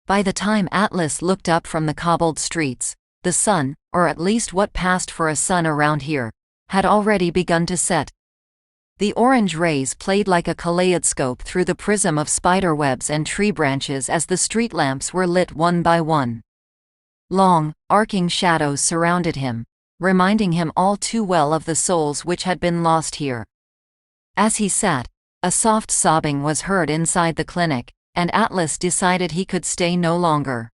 By the time Atlas looked up from the cobbled streets, the sun, or at least what passed for a sun around here, had already begun to set. The orange rays played like a kaleidoscope through the prism of spiderwebs and tree branches as the street lamps were lit one by one. Long, arcing shadows surrounded him, reminding him all too well of the souls which had been lost here. As he sat, a soft sobbing was heard inside the clinic, and Atlas decided he could stay no longer.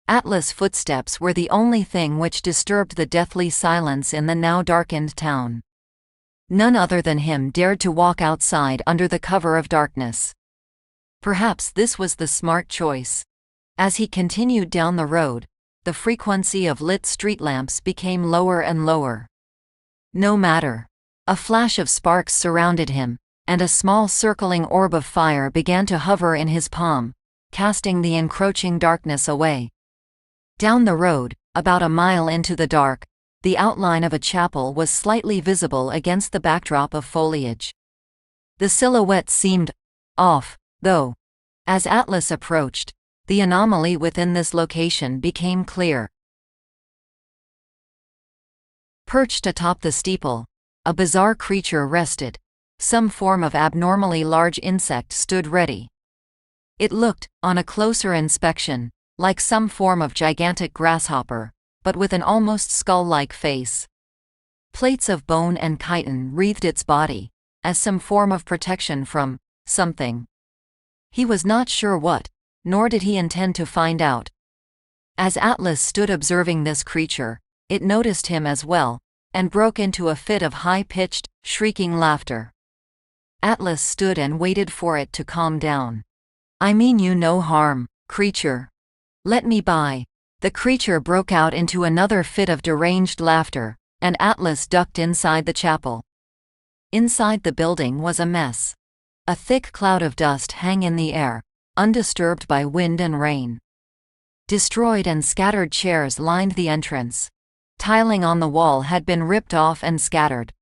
Atlas' footsteps were the only thing which disturbed the deathly silence in the now darkened town. None other than him dared to walk outside under the cover of darkness. Perhaps this was the smart choice. As he continued down the road, the frequency of lit street lamps became lower and lower. No matter. A flash of sparks surrounded him, and a small circling orb of fire began to hover in his palm, casting the encroaching darkness away. Down the road, about a mile into the dark, the outline of a chapel was slightly visible against the backdrop of foliage. The silhouette seemed off, though. As Atlas approached, the anomaly within this location became clear. Perched atop the steeple, a bizarre creature rested. Some form of abnormally large insect stood ready. It looked, on a closer inspection, like some form of gigantic grasshopper, but with an almost skull-like face. Plates of bone and chitin wreathed its body, as some form of protection from something. He was not sure what, nor did he intend to find out. As Atlas stood observing this creature, it noticed him as well, and broke into a fit of high-pitched, shrieking laughter. Atlas stood and waited for it to calm down. "I mean you no harm, creature. Let me by." The creature broke out into another fit of deranged laughter, and Atlas ducked inside the chapel. Inside the building was a mess. A thick cloud of dust hung in the air, undisturbed by wind and rain. Destroyed and scattered chairs lined the entrance. Tiling on the wall had been ripped off and scattered.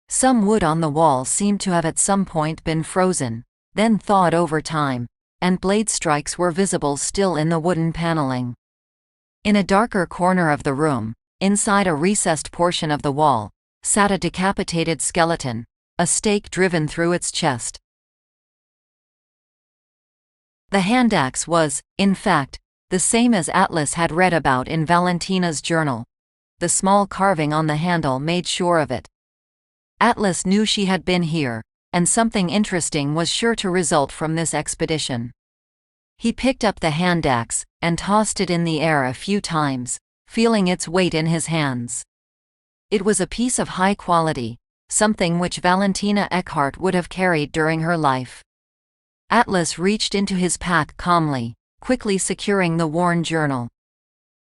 Some wood on the wall seemed to have at some point been frozen, then thawed over time, and blade strikes were visible still in the wooden paneling. In a darker corner of the room, inside a recessed portion of the wall, sat a decapitated skeleton, a stake driven through its chest. The hand axe was, in fact, the same as Atlas had read about in Valentina's journal. The small carving on the handle made sure of it. Atlas knew she had been here, and something interesting was sure to result from this expedition. He picked up the hand axe, and tossed it in the air a few times, feeling its weight in his hands. It was a piece of high quality, something which Valentina Eckhart would have carried during her life. Atlas reached into his pack calmly, quickly securing the worn journal.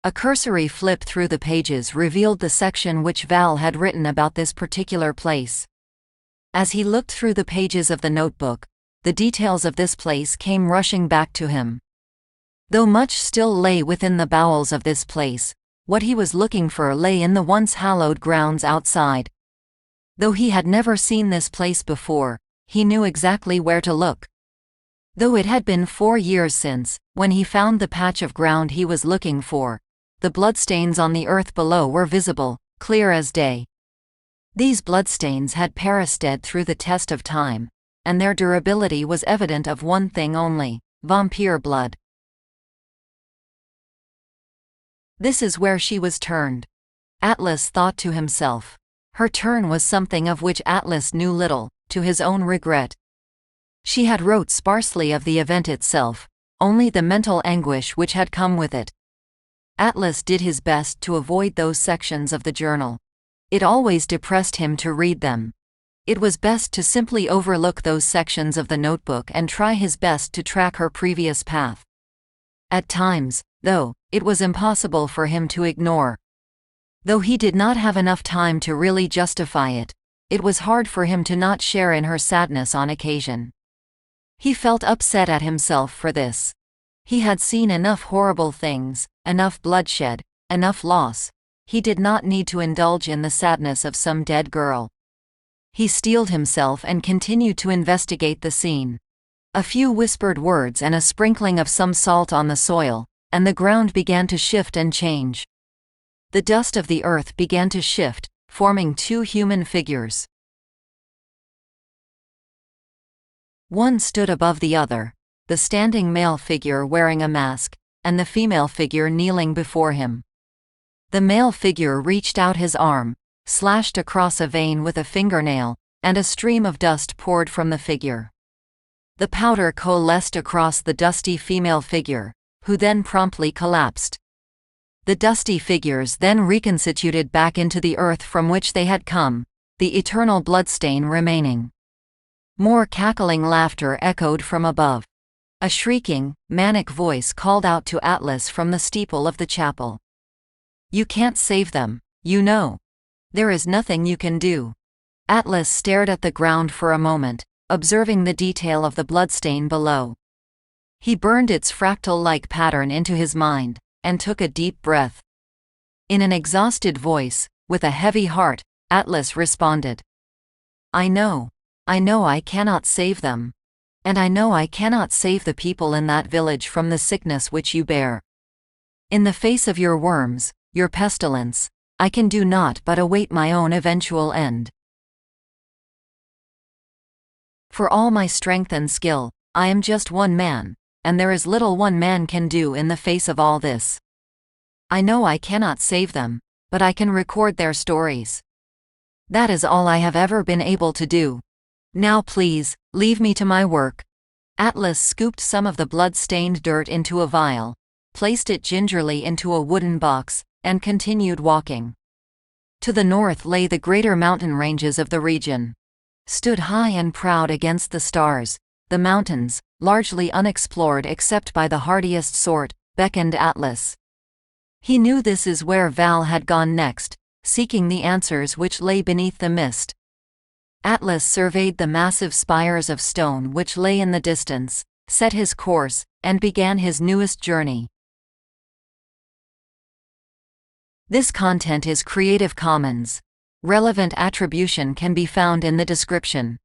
A cursory flip through the pages revealed the section which Val had written about this particular place. As he looked through the pages of the notebook, the details of this place came rushing back to him. Though much still lay within the bowels of this place, what he was looking for lay in the once hallowed grounds outside. Though he had never seen this place before, he knew exactly where to look. Though it had been 4 years since, when he found the patch of ground he was looking for, the bloodstains on the earth below were visible, clear as day. These bloodstains had perished through the test of time, and their durability was evident of one thing only: vampire blood. This is where she was turned. Atlas thought to himself. Her turn was something of which Atlas knew little, to his own regret. She had wrote sparsely of the event itself, only the mental anguish which had come with it. Atlas did his best to avoid those sections of the journal. It always depressed him to read them. It was best to simply overlook those sections of the notebook and try his best to track her previous path. At times, though, it was impossible for him to ignore. Though he did not have enough time to really justify it, it was hard for him to not share in her sadness on occasion. He felt upset at himself for this. He had seen enough horrible things, enough bloodshed, enough loss. He did not need to indulge in the sadness of some dead girl. He steeled himself and continued to investigate the scene. A few whispered words and a sprinkling of some salt on the soil, and the ground began to shift and change. The dust of the earth began to shift, forming two human figures. One stood above the other, the standing male figure wearing a mask, and the female figure kneeling before him. The male figure reached out his arm, slashed across a vein with a fingernail, and a stream of dust poured from the figure. The powder coalesced across the dusty female figure, who then promptly collapsed. The dusty figures then reconstituted back into the earth from which they had come, the eternal bloodstain remaining. More cackling laughter echoed from above. A shrieking, manic voice called out to Atlas from the steeple of the chapel. "You can't save them, you know. There is nothing you can do." Atlas stared at the ground for a moment, observing the detail of the bloodstain below. He burned its fractal-like pattern into his mind, and took a deep breath. In an exhausted voice, with a heavy heart, Atlas responded. I know I cannot save them. And I know I cannot save the people in that village from the sickness which you bear. In the face of your worms, your pestilence, I can do naught but await my own eventual end. For all my strength and skill, I am just one man, and there is little one man can do in the face of all this. I know I cannot save them, but I can record their stories. That is all I have ever been able to do. Now please, leave me to my work. Atlas scooped some of the blood-stained dirt into a vial, placed it gingerly into a wooden box, and continued walking. To the north lay the greater mountain ranges of the region. Stood high and proud against the stars, the mountains, largely unexplored except by the hardiest sort, beckoned Atlas. He knew this is where Val had gone next, seeking the answers which lay beneath the mist. Atlas surveyed the massive spires of stone which lay in the distance, set his course, and began his newest journey. This content is Creative Commons. Relevant attribution can be found in the description.